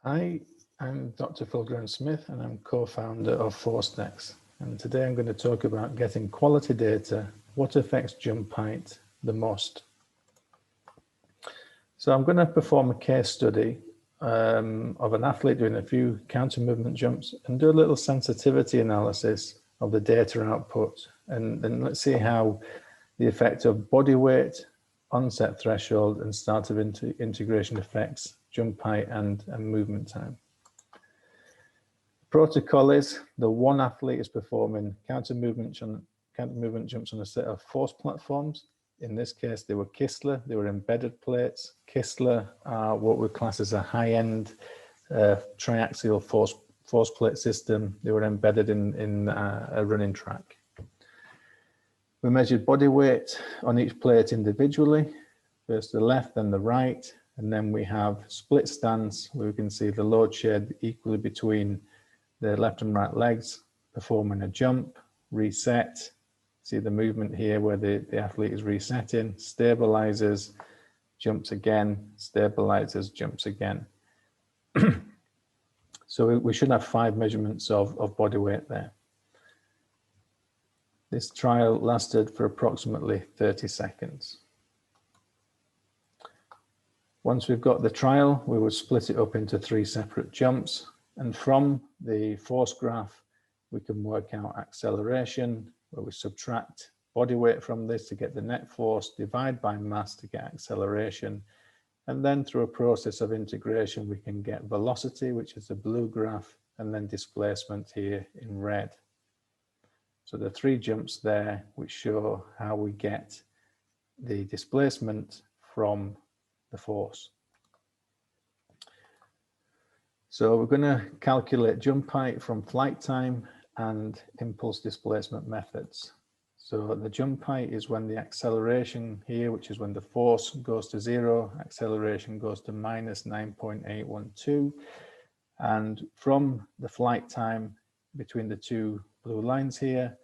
Hi, I'm Dr. Phil Grant-Smith and I'm co-founder of ForceNext. And today I'm going to talk about getting quality data, what affects jump height the most. So I'm going to perform a case study of an athlete doing a few counter movement jumps and do a little sensitivity analysis of the data output. And let's see how the effect of body weight, onset threshold, and start of integration affects jump height and movement time. Protocol is the one athlete is performing counter movement jumps on a set of force platforms. In this case, they were Kistler, they were embedded plates. Kistler are what we class as a high-end triaxial force plate system. They were embedded in a running track. We measured body weight on each plate individually, first the left, then the right, and then we have split stance where we can see the load shared equally between the left and right legs, performing a jump, reset. See the movement here where the athlete is resetting, stabilizes, jumps again, stabilizes, jumps again. So we should have 5 measurements of body weight there. This trial lasted for approximately 30 seconds. Once we've got the trial, we would split it up into 3 separate jumps. And from the force graph, we can work out acceleration, where we subtract body weight from this to get the net force, divide by mass to get acceleration. And then through a process of integration, we can get velocity, which is the blue graph, and then displacement here in red. So the 3 jumps there, which show how we get the displacement from the force. So we're going to calculate jump height from flight time and impulse displacement methods. So the jump height is when the acceleration here, which is when the force goes to 0, acceleration goes to minus 9.812. And from the flight time between the 2 blue lines here,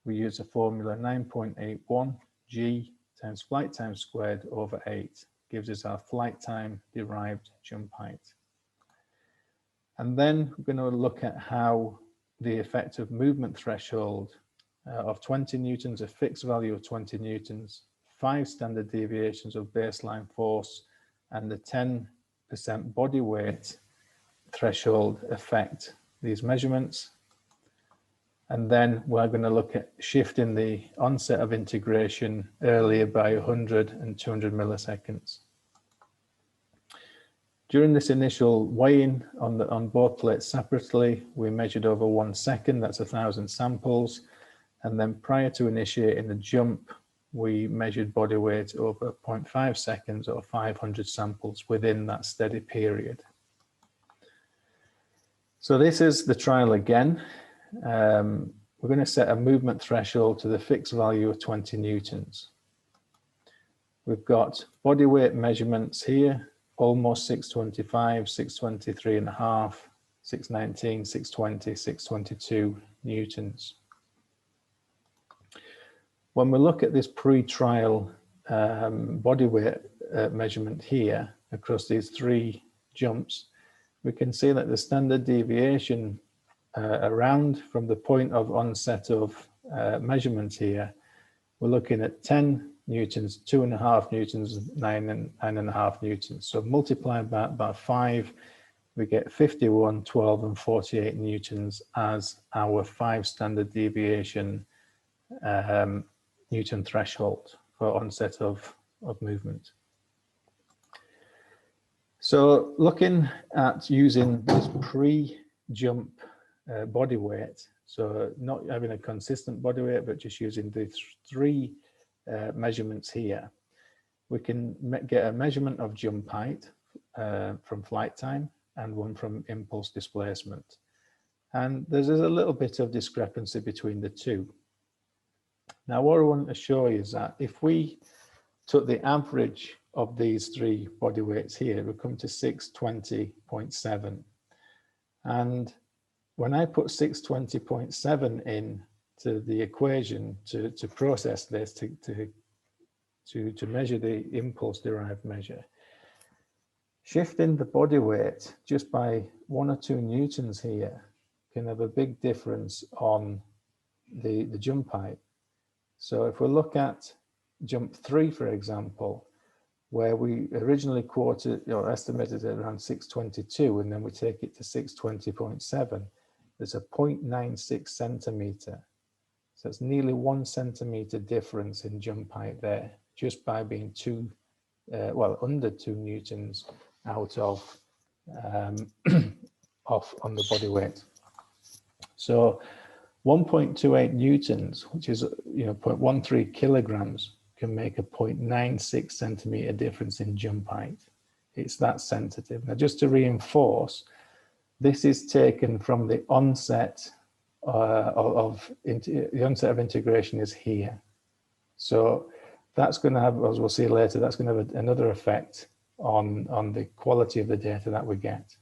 we use a formula 9.81 g times flight time squared over 8, gives us our flight time derived jump height. And then we're going to look at how the effect of movement threshold of 20 newtons, a fixed value of 20 newtons, 5 standard deviations of baseline force, and the 10% body weight threshold affect these measurements. And then we're going to look at shifting the onset of integration earlier by 100 and 200 milliseconds. During this initial weigh-in on both plates separately, we measured over 1 second, that's 1,000 samples. And then prior to initiating the jump, we measured body weight over 0.5 seconds or 500 samples within that steady period. So this is the trial again. We're going to set a movement threshold to the fixed value of 20 newtons. We've got body weight measurements here, almost 625, 623.5, 619, 620, 622 newtons. When we look at this pre-trial body weight measurement here across these 3 jumps, we can see that the standard deviation around from the point of onset of measurement here, we're looking at 10 newtons, 2.5 newtons, 9.5 newtons. So multiplied by 5, we get 51, 12, and 48 newtons as our 5 standard deviation Newton threshold for onset of movement. So looking at using this pre-jump body weight, so not having a consistent body weight, but just using the 3 measurements here, we can get a measurement of jump height from flight time and one from impulse displacement. And there's a little bit of discrepancy between the 2. Now, what I want to show you is that if we took the average of these 3 body weights here, we come to 620.7. And when I put 620.7 in to the equation to process this, to measure the impulse derived measure, Shifting the body weight just by 1 or 2 newtons here can have a big difference on the jump height. So if we look at jump 3, for example, where we originally quoted or estimated it around 622, and then we take it to 620.7, there's a 0.96 centimeter. So it's nearly 1 centimeter difference in jump height there, just by being under 2 newtons out of off on the body weight. So 1.28 newtons, which is 0.13 kilograms, can make a 0.96 centimeter difference in jump height. It's that sensitive. Now, just to reinforce, this is taken from the onset the onset of integration is here. So that's going to have, as we'll see later, that's going to have another effect on the quality of the data that we get.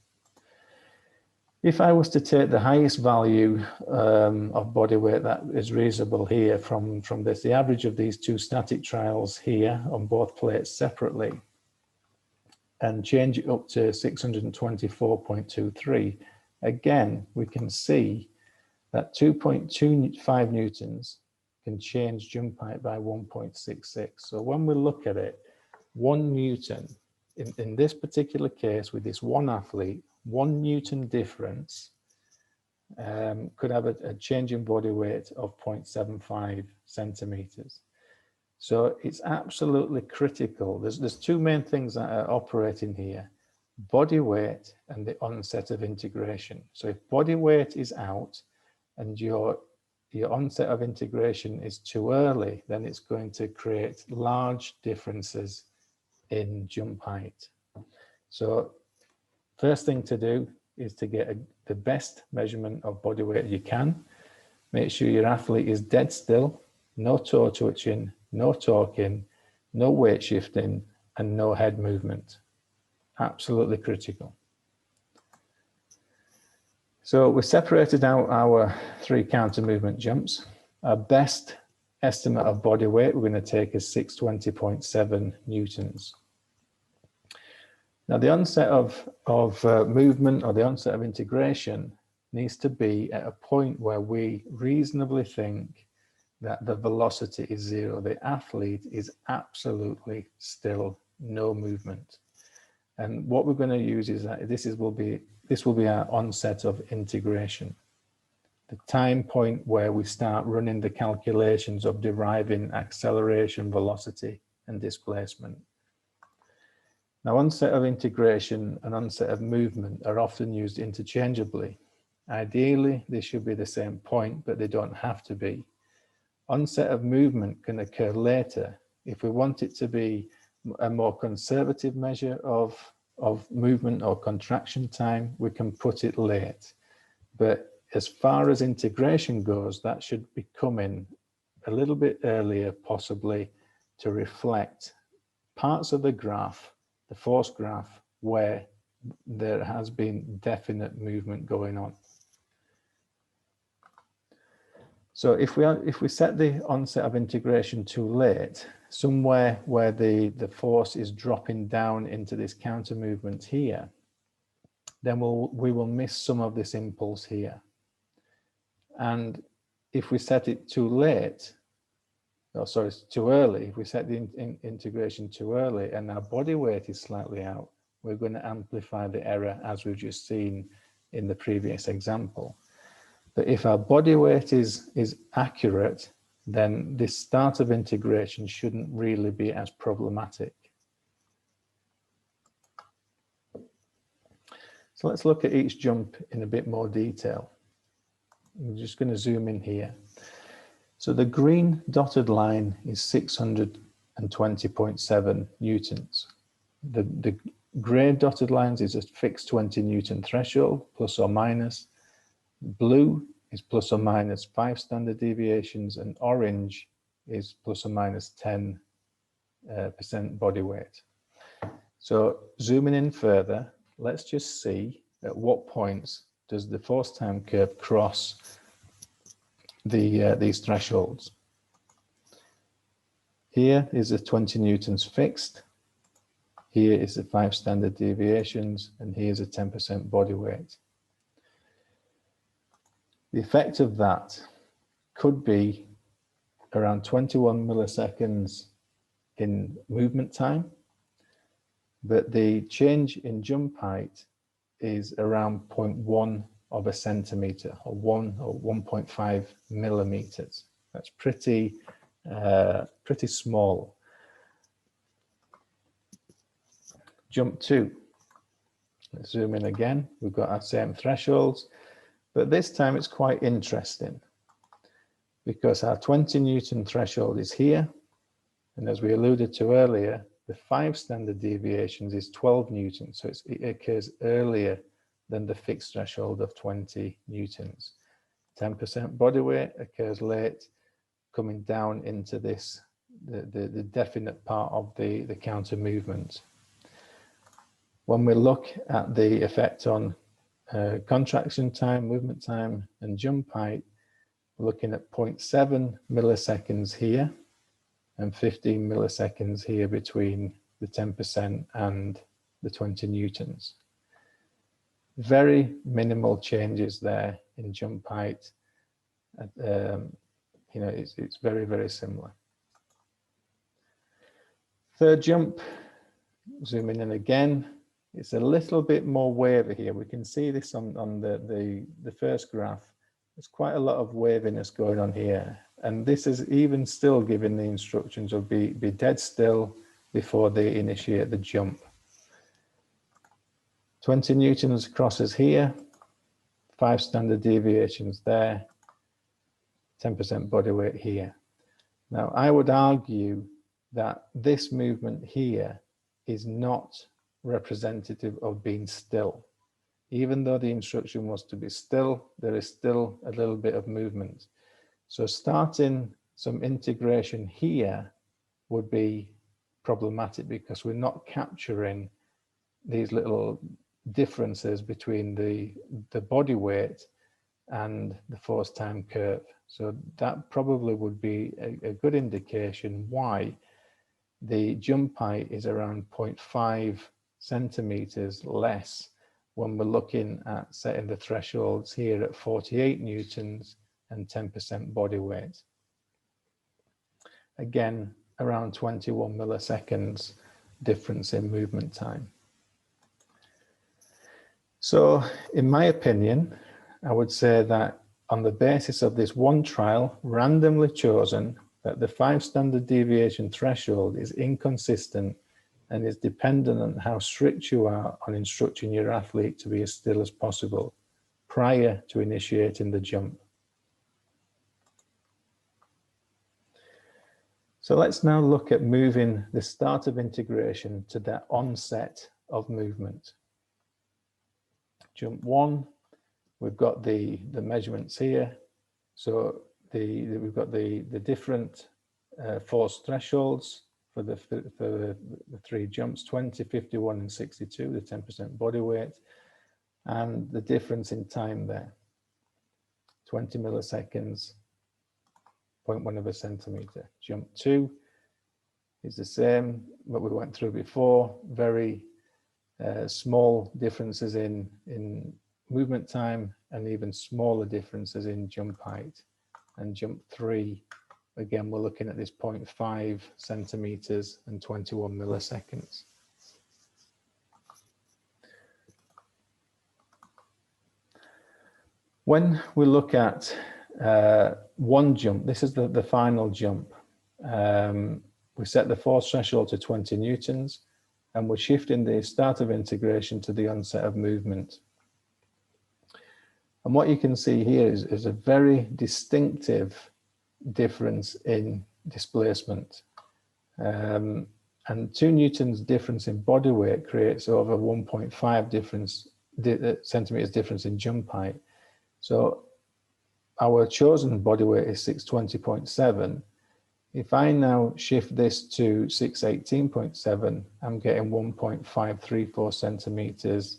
If I was to take the highest value of body weight that is reasonable here from this, the average of these 2 static trials here on both plates separately, and change it up to 624.23, again, we can see that 2.25 newtons can change jump height by 1.66. So when we look at it, 1 newton, in this particular case with this one athlete, 1 newton difference could have a change in body weight of 0.75 centimeters. So it's absolutely critical. There's 2 main things that are operating here: body weight and the onset of integration. So if body weight is out and your onset of integration is too early, then it's going to create large differences in jump height. So first thing to do is to get the best measurement of body weight you can. Make sure your athlete is dead still, no toe twitching, no talking, no weight shifting, and no head movement. Absolutely critical. So we separated out our 3 counter movement jumps. Our best estimate of body weight we're going to take is 620.7 newtons. Now the onset of movement, or the onset of integration, needs to be at a point where we reasonably think that the velocity is 0. The athlete is absolutely still, no movement. And what we're going to use is that this will be our onset of integration, the time point where we start running the calculations of deriving acceleration, velocity, and displacement. Now, onset of integration and onset of movement are often used interchangeably. Ideally, they should be the same point, but they don't have to be. Onset of movement can occur later. If we want it to be a more conservative measure of movement or contraction time, we can put it late. But as far as integration goes, that should be coming a little bit earlier, possibly, to reflect parts of the graph, the force graph, where there has been definite movement going on. So if we set the onset of integration too late, somewhere where the force is dropping down into this counter movement here, then we will miss some of this impulse here. And if we set it too late, too early, if we set the integration too early and our body weight is slightly out, we're going to amplify the error, as we've just seen in the previous example. But if our body weight is accurate, then this start of integration shouldn't really be as problematic. So let's look at each jump in a bit more detail. I'm just going to zoom in here. So the green dotted line is 620.7 newtons. The grey dotted lines is a fixed 20 Newton threshold, plus or minus. Blue is plus or minus 5 standard deviations, and orange is plus or minus 10% body weight. So zooming in further, let's just see at what points does the force time curve cross these thresholds. Here is a 20 newtons fixed. Here is the 5 standard deviations, and here's a 10% body weight. The effect of that could be around 21 milliseconds in movement time, but the change in jump height is around 0.1 of a centimeter, or 1.5 millimeters. That's pretty small. Jump 2. Let's zoom in again. We've got our same thresholds, but this time it's quite interesting because our 20 Newton threshold is here, and as we alluded to earlier, the 5 standard deviations is 12 Newtons, so it occurs earlier than the fixed threshold of 20 Newtons. 10% body weight occurs late, coming down into this, the definite part of the counter movement. When we look at the effect on contraction time, movement time, and jump height, we're looking at 0.7 milliseconds here and 15 milliseconds here between the 10% and the 20 Newtons. Very minimal changes there in jump height. You know, it's very, very similar. Third jump, zooming in again. It's a little bit more wavy here. We can see this on the first graph. There's quite a lot of waviness going on here. And this is even still giving the instructions of be dead still before they initiate the jump. 20 Newtons crosses here, 5 standard deviations there, 10% body weight here. Now, I would argue that this movement here is not representative of being still. Even though the instruction was to be still, there is still a little bit of movement. So starting some integration here would be problematic because we're not capturing these little differences between the body weight and the force time curve. So that probably would be a good indication why the jump height is around 0.5 centimeters less when we're looking at setting the thresholds here at 48 Newtons and 10% body weight. Again, around 21 milliseconds difference in movement time. So in my opinion, I would say that on the basis of this one trial, randomly chosen, that the 5 standard deviation threshold is inconsistent and is dependent on how strict you are on instructing your athlete to be as still as possible prior to initiating the jump. So let's now look at moving the start of integration to that onset of movement. Jump 1, we've got the measurements here. So we've got the different force thresholds for the 3 jumps, 20, 51, and 62, the 10% body weight, and the difference in time there, 20 milliseconds, 0.1 of a centimeter. Jump 2 is the same, what we went through before, very small differences in movement time and even smaller differences in jump height. And jump 3, again, we're looking at this 0.5 centimeters and 21 milliseconds. When we look at one jump, this is the final jump. We set the force threshold to 20 Newtons and we're shifting the start of integration to the onset of movement. And what you can see here is a very distinctive difference in displacement. And 2 Newtons difference in body weight creates over 1.5 centimeters difference in jump height. So our chosen body weight is 620.7. If I now shift this to 618.7, I'm getting 1.534 centimeters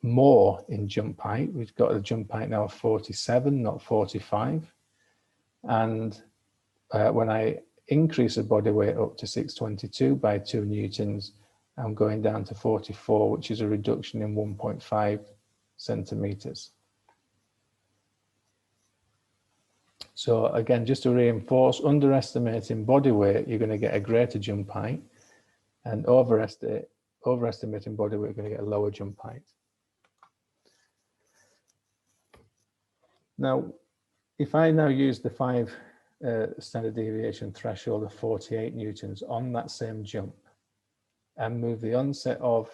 more in jump height. We've got a jump height now of 47, not 45. And when I increase the body weight up to 622 by 2 Newtons, I'm going down to 44, which is a reduction in 1.5 centimeters. So again, just to reinforce, underestimating body weight, you're going to get a greater jump height, and overestimating body weight, you're going to get a lower jump height. Now, if I now use the 5 standard deviation threshold of 48 newtons on that same jump and move the onset of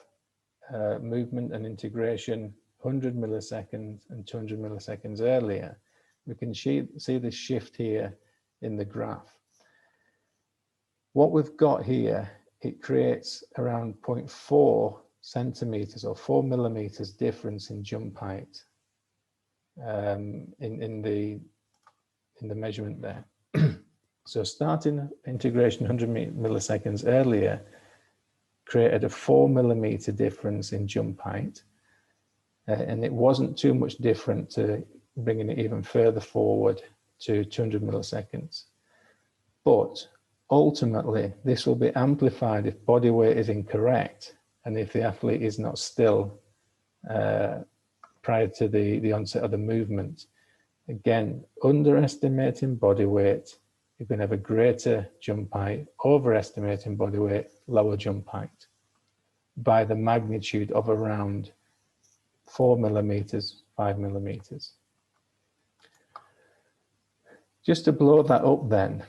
movement and integration 100 milliseconds and 200 milliseconds earlier, we can see this shift here in the graph. What we've got here, it creates around 0.4 centimeters or 4 millimeters difference in jump height in the measurement there. So starting integration 100 milliseconds earlier created a 4 millimeter difference in jump height, and it wasn't too much different to bringing it even further forward to 200 milliseconds. But ultimately, this will be amplified if body weight is incorrect and if the athlete is not still prior to the onset of the movement. Again, underestimating body weight, you're going to have a greater jump height. Overestimating body weight, lower jump height by the magnitude of around 4 millimeters, 5 millimeters. Just to blow that up then,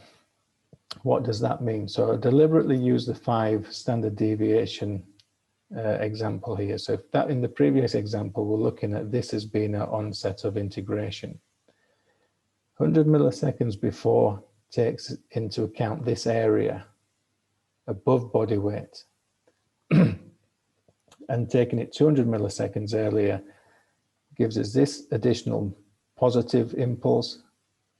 what does that mean? So I deliberately use the 5 standard deviation example here. So if that in the previous example, we're looking at this as being an onset of integration. 100 milliseconds before takes into account this area above body weight. And taking it 200 milliseconds earlier gives us this additional positive impulse,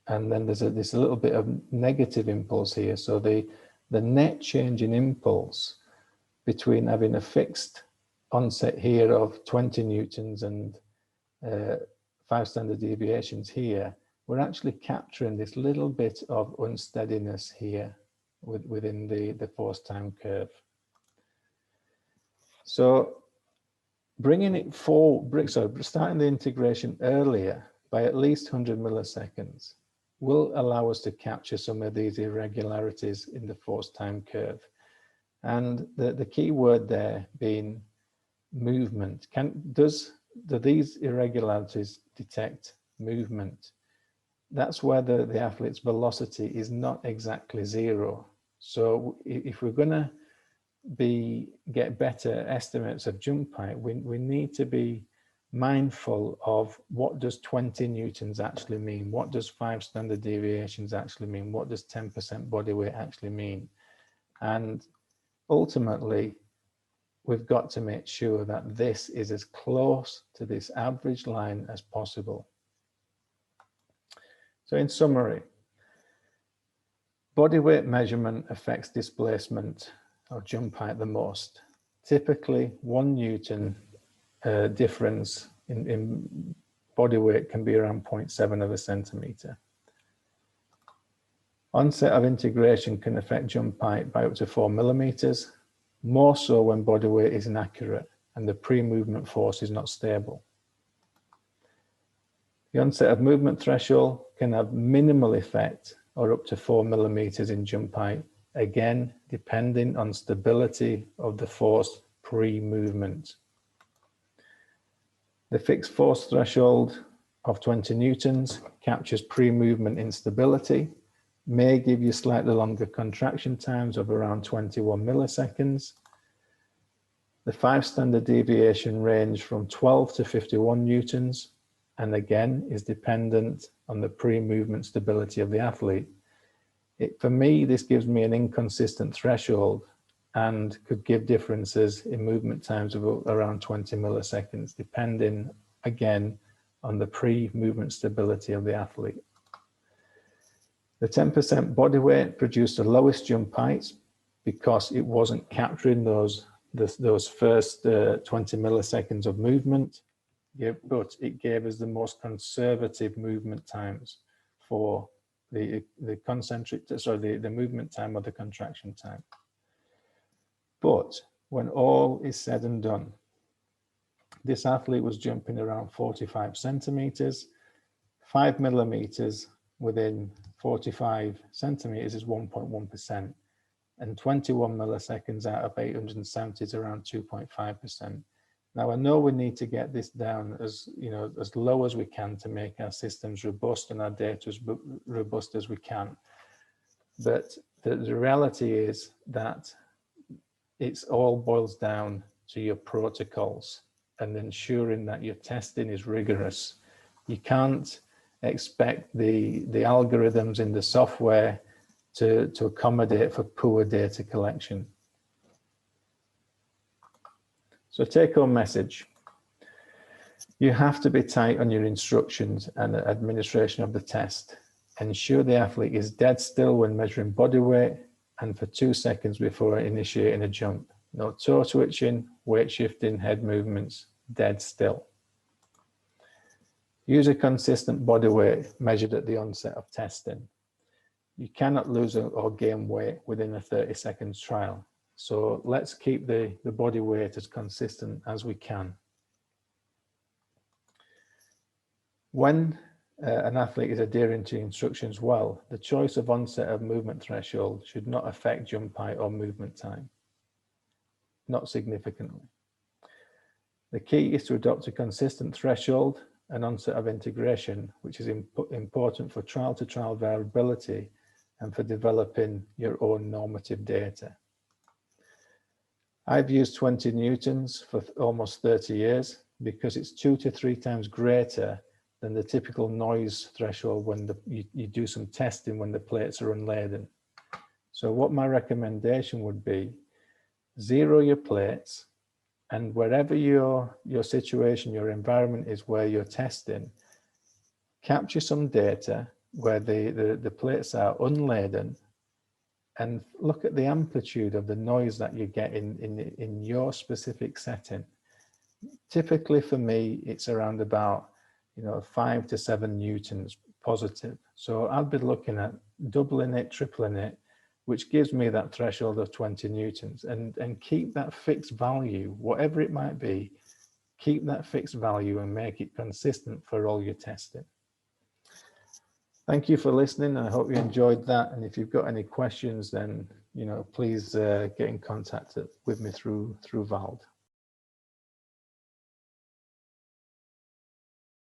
and then there's this little bit of negative impulse here. So the net change in impulse between having a fixed onset here of 20 newtons and 5 standard deviations here, we're actually capturing this little bit of unsteadiness here within the force time curve. So bringing it forward, starting the integration earlier by at least 100 milliseconds will allow us to capture some of these irregularities in the force time curve. And the key word there being movement. Do these irregularities detect movement? That's where the athlete's velocity is not exactly 0. So if we're going to get better estimates of jump height, we need to be mindful of what does 20 newtons actually mean? What does 5 standard deviations actually mean? What does 10% body weight actually mean? And ultimately, we've got to make sure that this is as close to this average line as possible. So in summary, body weight measurement affects displacement or jump height the most. Typically, 1 Newton difference in body weight can be around 0.7 of a centimeter. Onset of integration can affect jump height by up to 4 millimeters, more so when body weight is inaccurate and the pre-movement force is not stable. The onset of movement threshold can have minimal effect or up to 4 millimeters in jump height, again, depending on stability of the force pre-movement. The fixed force threshold of 20 newtons captures pre-movement instability, may give you slightly longer contraction times of around 21 milliseconds. The 5 standard deviation range from 12 to 51 newtons, and again is dependent on the pre-movement stability of the athlete. For me, this gives me an inconsistent threshold and could give differences in movement times of around 20 milliseconds, depending again on the pre-movement stability of the athlete. The 10% body weight produced the lowest jump heights because it wasn't capturing those first 20 milliseconds of movement, but it gave us the most conservative movement times for the movement time or the contraction time. But when all is said and done. This athlete was jumping around 45 centimeters, 5 millimeters within 45 centimeters is 1.1%, and 21 milliseconds out of 870 is around 2.5%. Now, I know we need to get this down as low as we can to make our systems robust and our data as robust as we can. But the reality is that it's all boils down to your protocols and ensuring that your testing is rigorous. You can't expect the algorithms in the software to accommodate for poor data collection. So take home message. You have to be tight on your instructions and administration of the test. Ensure the athlete is dead still when measuring body weight and for 2 seconds before initiating a jump. No toe twitching, weight shifting, head movements, dead still. Use a consistent body weight measured at the onset of testing. You cannot lose or gain weight within a 30 seconds trial. So let's keep the body weight as consistent as we can. When an athlete is adhering to instructions well, the choice of onset of movement threshold should not affect jump height or movement time, not significantly. The key is to adopt a consistent threshold and onset of integration, which is important for trial-to-trial variability and for developing your own normative data. I've used 20 newtons for almost 30 years because it's 2 to 3 times greater than the typical noise threshold when you do some testing when the plates are unladen. So what my recommendation would be, zero your plates, and wherever your situation, your environment is where you're testing, capture some data where the plates are unladen and look at the amplitude of the noise that you get in your specific setting. Typically for me, it's around about 5 to 7 newtons positive. So I'll be looking at doubling it, tripling it, which gives me that threshold of 20 newtons, and keep that fixed value, whatever it might be, keep that fixed value and make it consistent for all your testing. Thank you for listening. I hope you enjoyed that. And if you've got any questions, then please get in contact with me through Vald.